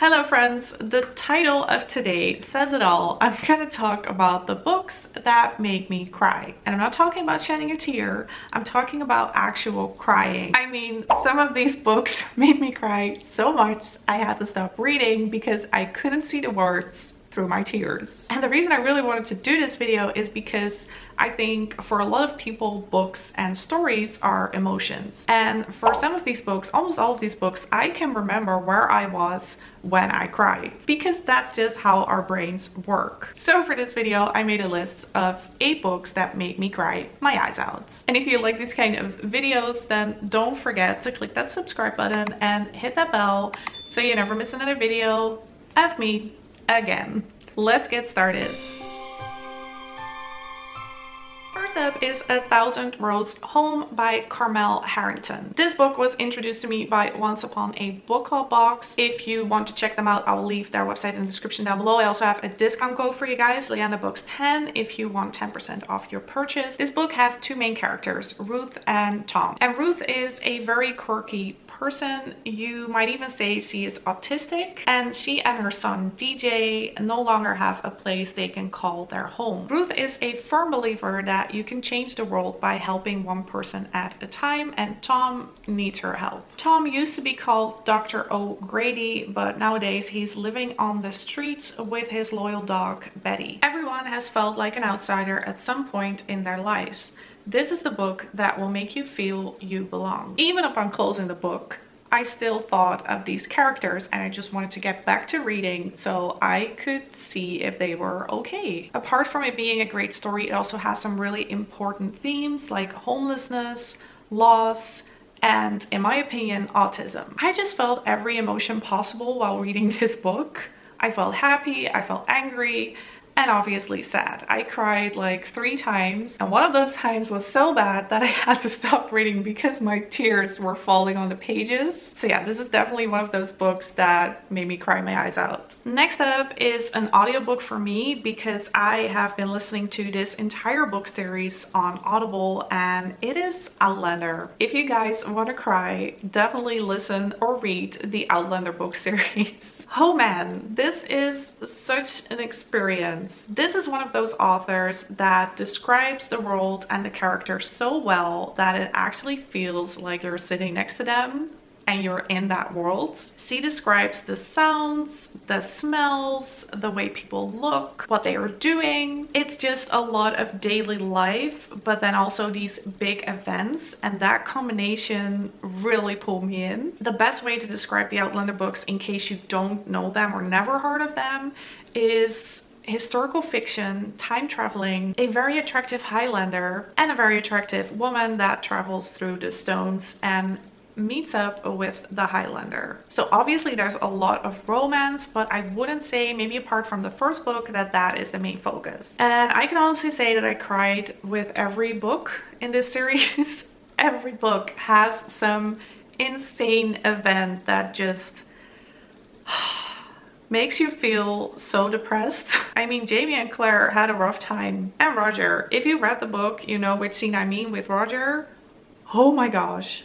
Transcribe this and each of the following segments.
Hello friends, the title of today says it all. I'm gonna talk about the books that make me cry. And I'm not talking about shedding a tear, I'm talking about actual crying. I mean, some of these books made me cry so much I had to stop reading because I couldn't see the words through my tears. And the reason I really wanted to do this video is because I think for a lot of people, books and stories are emotions. And for some of these books, almost all of these books, I can remember where I was when I cried, because that's just how our brains work. So for this video, I made a list of 8 books that made me cry my eyes out. And if you like these kind of videos, then don't forget to click that subscribe button and hit that bell so you never miss another video of me again. Let's get started. First up is A Thousand Roads Home by Carmel Harrington. This book was introduced to me by Once Upon a Book Club box. If you want to check them out, I will leave their website in the description down below. I also have a discount code for you guys, Leanda Books 10, if you want 10% off your purchase. This book has 2 main characters, Ruth and Tom. And Ruth is a very quirky person. You might even say she is autistic, and she and her son DJ no longer have a place they can call their home. Ruth is a firm believer that you can change the world by helping one person at a time, and Tom needs her help. Tom used to be called Dr. O'Grady, but nowadays he's living on the streets with his loyal dog Betty. Everyone has felt like an outsider at some point in their lives. This is the book that will make you feel you belong. Even upon closing the book, I still thought of these characters and I just wanted to get back to reading so I could see if they were okay. Apart from it being a great story, it also has some really important themes like homelessness, loss, and in my opinion, autism. I just felt every emotion possible while reading this book. I felt happy, I felt angry, and obviously sad. I cried like 3 times, and one of those times was so bad that I had to stop reading because my tears were falling on the pages. So yeah, this is definitely one of those books that made me cry my eyes out. Next up is an audiobook for me because I have been listening to this entire book series on Audible, and it is Outlander. If you guys want to cry, definitely listen or read the Outlander book series. Oh man, this is such an experience. This is one of those authors that describes the world and the characters so well that it actually feels like you're sitting next to them and you're in that world. She describes the sounds, the smells, the way people look, what they are doing. It's just a lot of daily life, but then also these big events, and that combination really pulled me in. The best way to describe the Outlander books, in case you don't know them or never heard of them, is historical fiction, time traveling, a very attractive Highlander, and a very attractive woman that travels through the stones and meets up with the Highlander. So obviously there's a lot of romance, but I wouldn't say, maybe apart from the first book, that that is the main focus. And I can honestly say that I cried with every book in this series. Every book has some insane event that just makes you feel so depressed. I mean, Jamie and Claire had a rough time. And Roger, if you read the book, you know which scene I mean with Roger. Oh my gosh.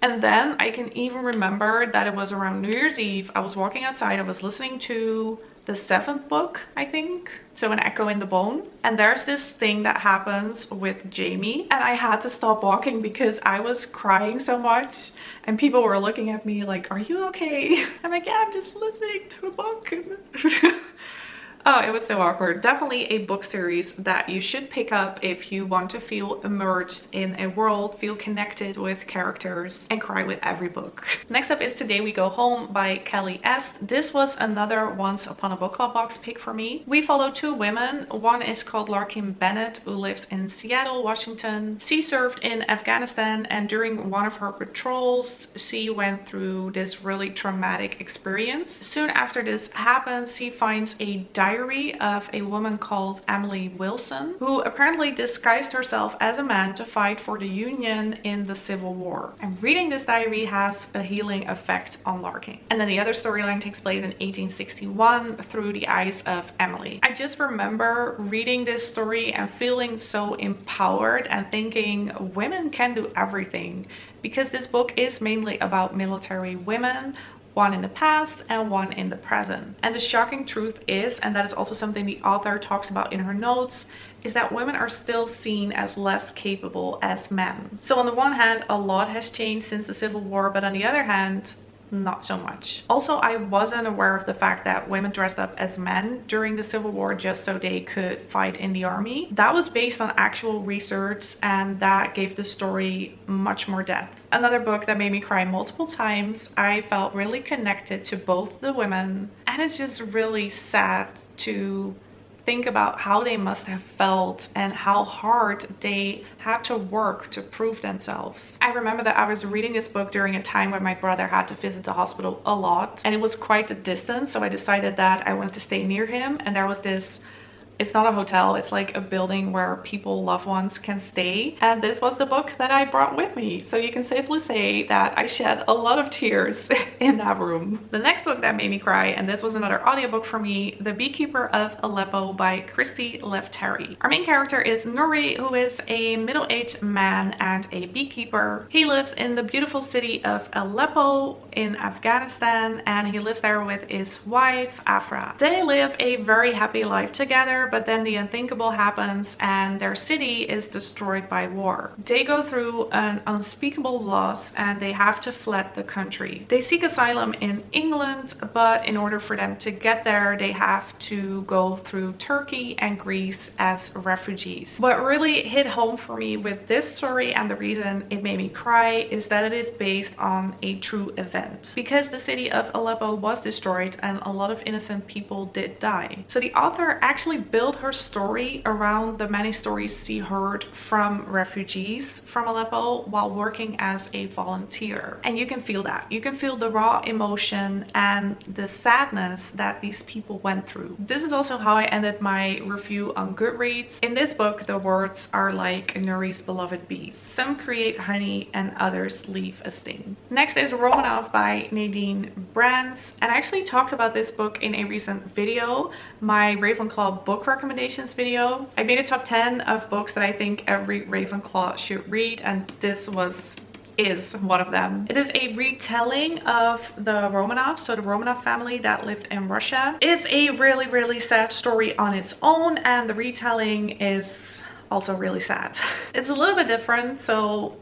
And then I can even remember that it was around New Year's Eve. I was walking outside, I was listening to the 7th book, I think. So An Echo in the Bone. And there's this thing that happens with Jamie, and I had to stop walking because I was crying so much and people were looking at me like, are you okay? I'm like, yeah, I'm just listening to a book. Oh, it was so awkward. Definitely a book series that you should pick up if you want to feel immersed in a world, feel connected with characters, and cry with every book. Next up is Today We Go Home by Kelli. This was another Once Upon a Book Club box pick for me. We follow 2 women. One is called Larkin Bennett, who lives in Seattle, Washington. She served in Afghanistan, and during one of her patrols, she went through this really traumatic experience. Soon after this happens, she finds a diary of a woman called Emily Wilson, who apparently disguised herself as a man to fight for the Union in the Civil War. And reading this diary has a healing effect on Larkin. And then the other storyline takes place in 1861 through the eyes of Emily. I just remember reading this story and feeling so empowered and thinking women can do everything, because this book is mainly about military women, one in the past and one in the present. And the shocking truth is, and that is also something the author talks about in her notes, is that women are still seen as less capable as men. So on the one hand, a lot has changed since the Civil War, but on the other hand, not so much. Also, I wasn't aware of the fact that women dressed up as men during the Civil War just so they could fight in the army. That was based on actual research, and that gave the story much more depth. Another book that made me cry multiple times. I felt really connected to both the women, and it's just really sad to think about how they must have felt and how hard they had to work to prove themselves. I remember that I was reading this book during a time when my brother had to visit the hospital a lot, and it was quite a distance, so I decided that I wanted to stay near him. And there was this, it's not a hotel, it's like a building where people, loved ones, can stay. And this was the book that I brought with me. So you can safely say that I shed a lot of tears in that room. The next book that made me cry, and this was another audiobook for me, The Beekeeper of Aleppo by Christy Lefteri. Our main character is Nuri, who is a middle-aged man and a beekeeper. He lives in the beautiful city of Aleppo in Afghanistan, and he lives there with his wife, Afra. They live a very happy life together, but then the unthinkable happens and their city is destroyed by war. They go through an unspeakable loss and they have to flee the country. They seek asylum in England, but in order for them to get there, they have to go through Turkey and Greece as refugees. What really hit home for me with this story, and the reason it made me cry, is that it is based on a true event. Because the city of Aleppo was destroyed and a lot of innocent people did die. So the author actually build her story around the many stories she heard from refugees from Aleppo while working as a volunteer. And you can feel that. You can feel the raw emotion and the sadness that these people went through. This is also how I ended my review on Goodreads. In this book, the words are like Nuri's beloved bees. Some create honey and others leave a sting. Next is Romanov by Nadine Brands. And I actually talked about this book in a recent video, my Ravenclaw book recommendations video. I made a top 10 of books that I think every Ravenclaw should read, and this is one of them. It is a retelling of the Romanovs, so the Romanov family that lived in Russia. It's a really, really sad story on its own, and the retelling is also really sad. It's a little bit different, so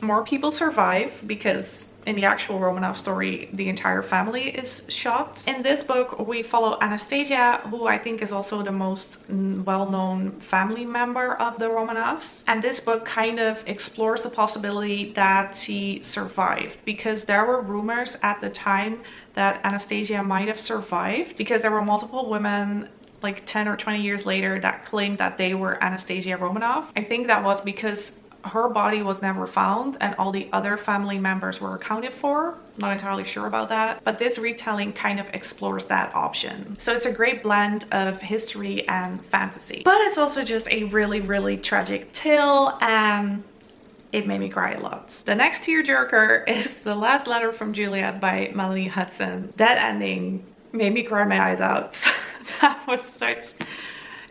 more people survive, because in the actual Romanov story, the entire family is shot. In this book, we follow Anastasia, who I think is also the most well-known family member of the Romanovs. And this book kind of explores the possibility that she survived, because there were rumors at the time that Anastasia might have survived, because there were multiple women like 10 or 20 years later that claimed that they were Anastasia Romanov. I think that was because her body was never found and all the other family members were accounted for. Not entirely sure about that, but this retelling kind of explores that option. So it's a great blend of history and fantasy, but it's also just a really, really tragic tale, and it made me cry a lot. The next tearjerker is The Last Letter from Juliet by Melanie Hudson. That ending made me cry my eyes out. That was such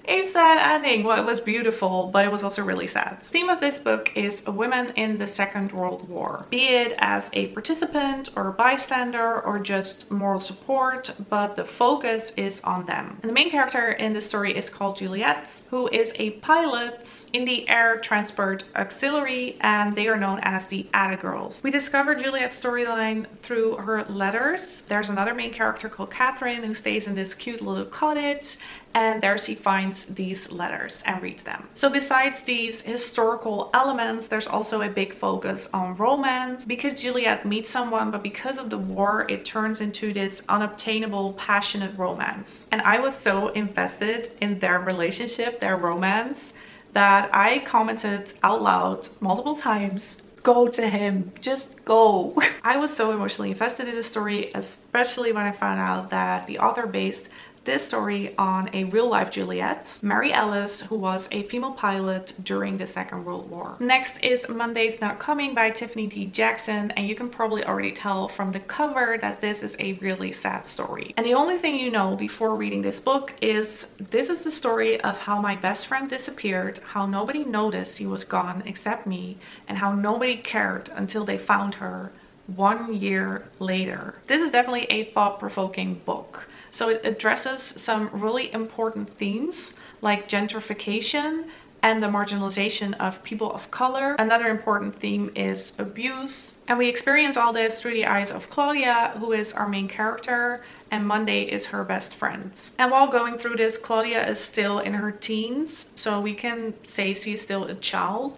a sad ending. Well, it was beautiful, but it was also really sad. The theme of this book is women in the Second World War, be it as a participant or a bystander or just moral support, but the focus is on them. And the main character in this story is called Juliet, who is a pilot in the Air Transport Auxiliary, and they are known as the Ada Girls. We discover Juliet's storyline through her letters. There's another main character called Catherine who stays in this cute little cottage, and there she finds these letters and reads them. So besides these historical elements, there's also a big focus on romance, because Juliet meets someone, but because of the war, it turns into this unobtainable, passionate romance. And I was so invested in their relationship, their romance, that I commented out loud multiple times, "Go to him, just go." I was so emotionally invested in the story, especially when I found out that the author based this story on a real-life Juliet, Mary Ellis, who was a female pilot during the Second World War. Next is Monday's Not Coming by Tiffany D. Jackson, and you can probably already tell from the cover that this is a really sad story. And the only thing you know before reading this book is this is the story of how my best friend disappeared, how nobody noticed he was gone except me, and how nobody cared until they found her 1 year later. This is definitely a thought-provoking book. So it addresses some really important themes like gentrification and the marginalization of people of color. Another important theme is abuse. And we experience all this through the eyes of Claudia, who is our main character, and Monday is her best friend. And while going through this, Claudia is still in her teens, so we can say she's still a child.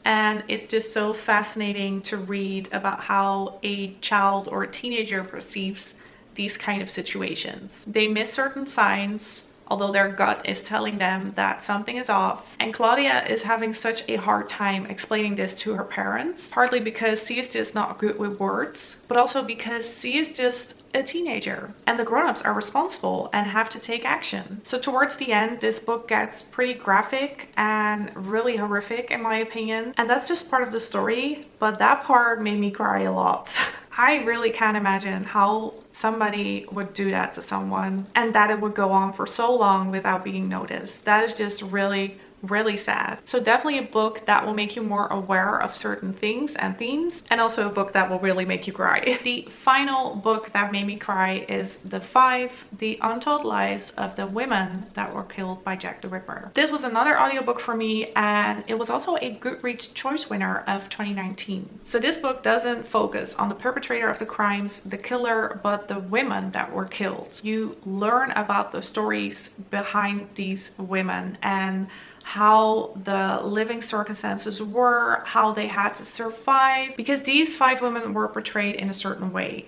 And it's just so fascinating to read about how a child or a teenager perceives these kind of situations. They miss certain signs, although their gut is telling them that something is off. And Claudia is having such a hard time explaining this to her parents, partly because she is just not good with words, but also because she is just a teenager and the grown-ups are responsible and have to take action. So towards the end, this book gets pretty graphic and really horrific in my opinion, and that's just part of the story, but that part made me cry a lot. I really can't imagine how somebody would do that to someone and that it would go on for so long without being noticed. That is just really sad. So definitely a book that will make you more aware of certain things and themes, and also a book that will really make you cry. The final book that made me cry is The Untold Lives of the Women That Were Killed by Jack the Ripper. This was another audiobook for me, and it was also a Goodreads choice winner of 2019. So this book doesn't focus on the perpetrator of the crimes, the killer, but the women that were killed. You learn about the stories behind these women and how the living circumstances were, how they had to survive, because these 5 women were portrayed in a certain way.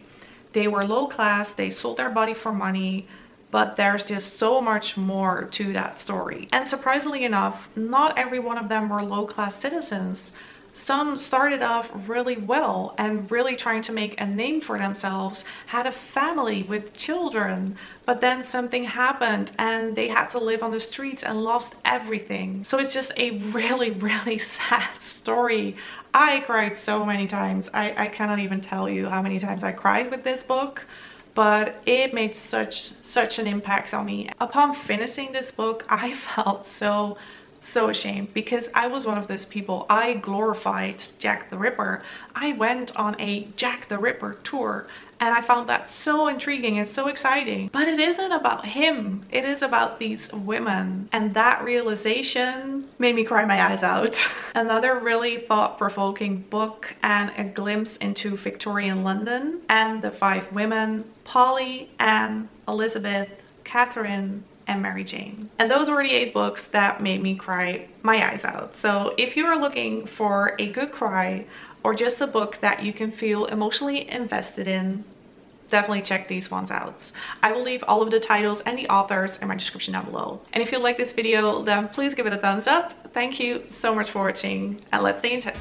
They were low class, they sold their body for money, but there's just so much more to that story. And surprisingly enough, not every one of them were low class citizens. Some started off really well and really trying to make a name for themselves, had a family with children, but then something happened and they had to live on the streets and lost everything. So it's just a really sad story. I cried so many times. I cannot even tell you how many times I cried with this book, but it made such an impact on me. Upon finishing this book, I felt so ashamed because I was one of those people. I glorified Jack the Ripper. I went on a Jack the Ripper tour and I found that so intriguing and so exciting. But it isn't about him. It is about these women. And that realization made me cry my eyes out. Another really thought-provoking book and a glimpse into Victorian London and the 5 women: Polly, Anne, Elizabeth, Catherine, and Mary Jane. And those were the 8 books that made me cry my eyes out. So if you are looking for a good cry or just a book that you can feel emotionally invested in, definitely check these ones out. I will leave all of the titles and the authors in my description down below. And if you like this video, then please give it a thumbs up. Thank you so much for watching, and let's stay in touch.